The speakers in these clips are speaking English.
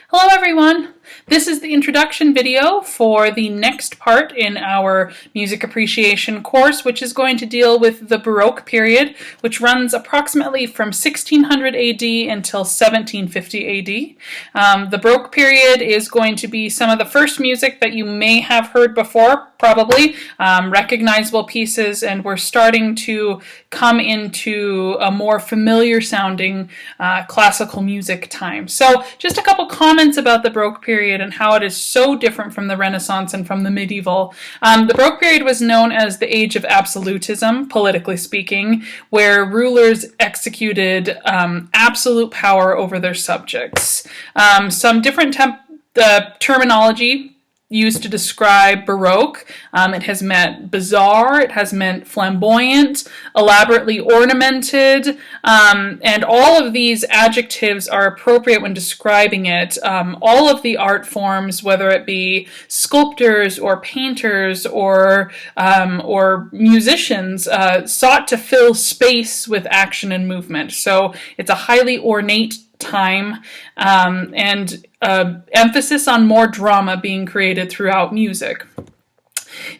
Hello everyone! This is the introduction video for the next part in our music appreciation course, which is going to deal with the Baroque period, which runs approximately from 1600 AD until 1750 AD. The Baroque period is going to be some of the first music that you may have heard before, probably, recognizable pieces, and we're starting to come into a more familiar sounding classical music time. So just a couple comments about the Baroque period and how it is so different from the Renaissance and from the medieval. The Baroque period was known as the age of absolutism, politically speaking, where rulers executed absolute power over their subjects. Some different terminology used to describe Baroque. It has meant bizarre, it has meant flamboyant, elaborately ornamented, and all of these adjectives are appropriate when describing it. All of the art forms, whether it be sculptors or painters or musicians, sought to fill space with action and movement. So it's a highly ornate time, and emphasis on more drama being created throughout music.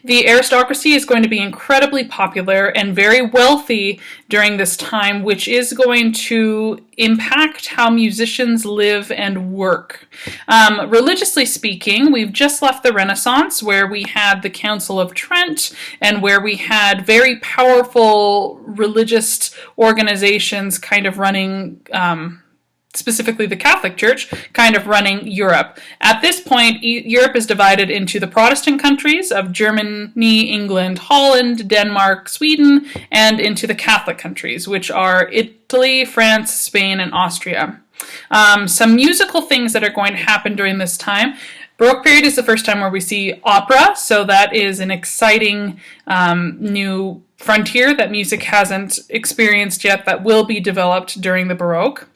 The aristocracy is going to be incredibly popular and very wealthy during this time, which is going to impact how musicians live and work. Religiously speaking, we've just left the Renaissance, where we had the Council of Trent and where we had very powerful religious organizations kind of running specifically the Catholic Church, kind of running Europe. At this point, Europe is divided into the Protestant countries of Germany, England, Holland, Denmark, Sweden, and into the Catholic countries, which are Italy, France, Spain, and Austria. Some musical things that are going to happen during this time. Baroque period is the first time where we see opera, so that is an exciting new frontier that music hasn't experienced yet that will be developed during the Baroque.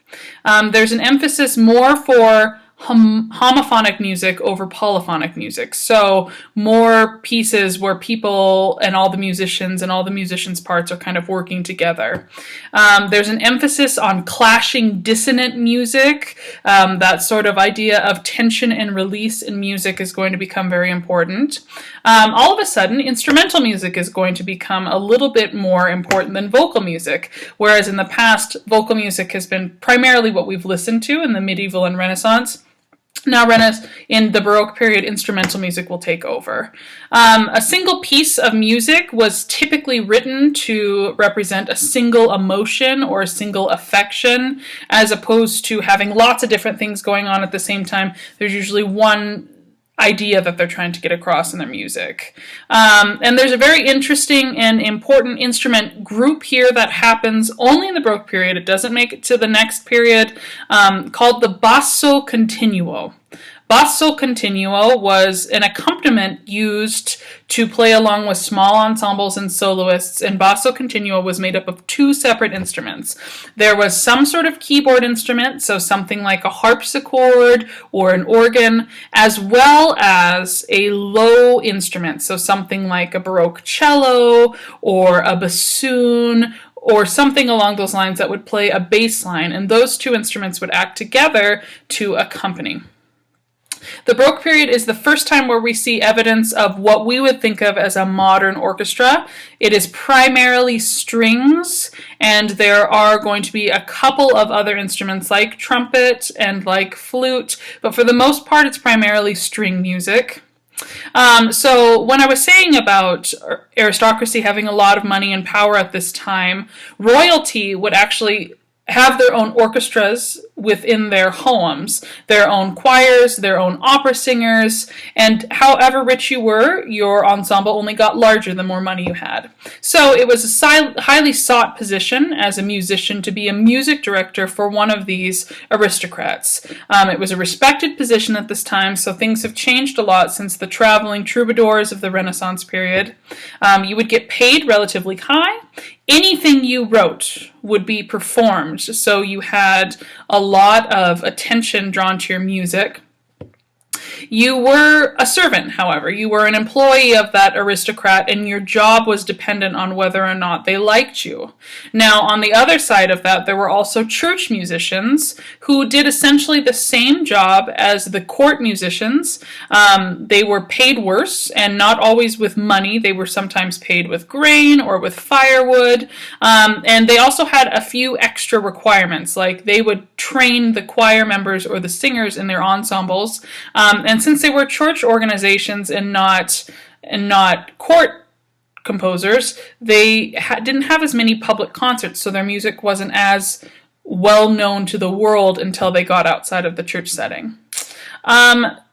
There's an emphasis more for homophonic music over polyphonic music. So more pieces where people and all the musicians' parts are kind of working together. There's an emphasis on clashing dissonant music. That sort of idea of tension and release in music is going to become very important. All of a sudden, instrumental music is going to become a little bit more important than vocal music, whereas in the past, vocal music has been primarily what we've listened to in the medieval and Renaissance. Now, in the Baroque period, instrumental music will take over. A single piece of music was typically written to represent a single emotion or a single affection, as opposed to having lots of different things going on at the same time. There's usually one idea that they're trying to get across in their music. And there's a very interesting and important instrument group here that happens only in the Baroque period. It doesn't make it to the next period, called the basso continuo. Basso continuo was an accompaniment used to play along with small ensembles and soloists, and basso continuo was made up of two separate instruments. There was some sort of keyboard instrument, so something like a harpsichord or an organ, as well as a low instrument, so something like a Baroque cello or a bassoon or something along those lines that would play a bass line, and those two instruments would act together to accompany. The Baroque period is the first time where we see evidence of what we would think of as a modern orchestra. It is primarily strings, and there are going to be a couple of other instruments like trumpet and like flute, but for the most part it's primarily string music. So when I was saying about aristocracy having a lot of money and power at this time, royalty would actually have their own orchestras within their homes, their own choirs, their own opera singers, and however rich you were, your ensemble only got larger the more money you had. So it was a highly sought position as a musician to be a music director for one of these aristocrats. It was a respected position at this time, so things have changed a lot since the traveling troubadours of the Renaissance period. You would get paid relatively high. Anything you wrote would be performed, so you had a lot of attention drawn to your music. You were a servant, however. You were an employee of that aristocrat, and your job was dependent on whether or not they liked you. Now, on the other side of that, there were also church musicians who did essentially the same job as the court musicians. They were paid worse, and not always with money. They were sometimes paid with grain or with firewood. And they also had a few extra requirements, like they would train the choir members or the singers in their ensembles. And since they were church organizations and not court composers, they didn't have as many public concerts, so their music wasn't as well known to the world until they got outside of the church setting.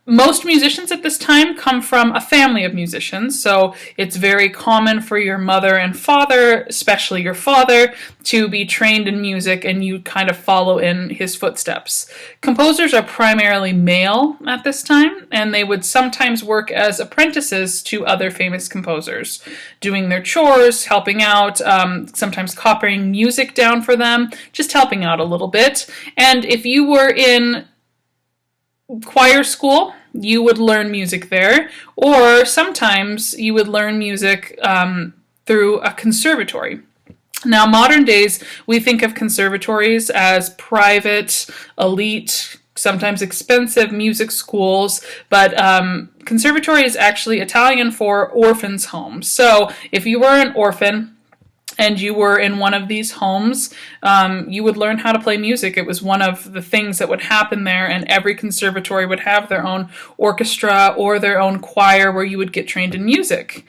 Most musicians at this time come from a family of musicians, so it's very common for your mother and father, especially your father, to be trained in music, and you kind of follow in his footsteps. Composers are primarily male at this time, and they would sometimes work as apprentices to other famous composers, doing their chores, helping out, sometimes copying music down for them, just helping out a little bit. And if you were in choir school, you would learn music there, or sometimes you would learn music through a conservatory. Now, modern days, we think of conservatories as private, elite, sometimes expensive music schools, but conservatory is actually Italian for orphans' homes. So if you were an orphan and you were in one of these homes, you would learn how to play music. It was one of the things that would happen there, and every conservatory would have their own orchestra or their own choir where you would get trained in music.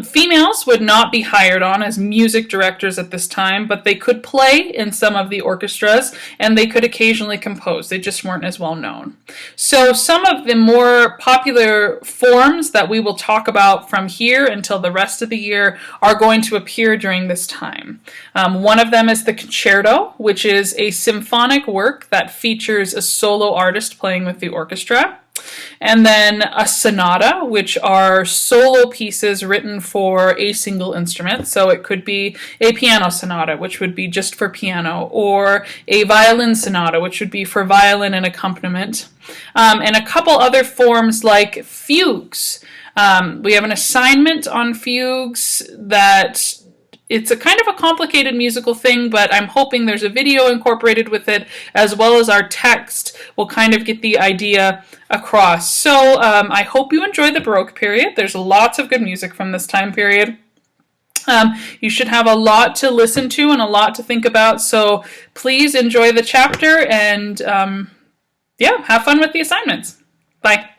Females would not be hired on as music directors at this time, but they could play in some of the orchestras, and they could occasionally compose. They just weren't as well known. So some of the more popular forms that we will talk about from here until the rest of the year are going to appear during this time. One of them is the concerto, which is a symphonic work that features a solo artist playing with the orchestra. And then a sonata, which are solo pieces written for a single instrument. So it could be a piano sonata, which would be just for piano, or a violin sonata, which would be for violin and accompaniment. And a couple other forms like fugues. We have an assignment on fugues that it's a kind of a complicated musical thing, but I'm hoping there's a video incorporated with it, as well as our text will kind of get the idea across. So I hope you enjoy the Baroque period. There's lots of good music from this time period. You should have a lot to listen to and a lot to think about, so please enjoy the chapter and have fun with the assignments. Bye.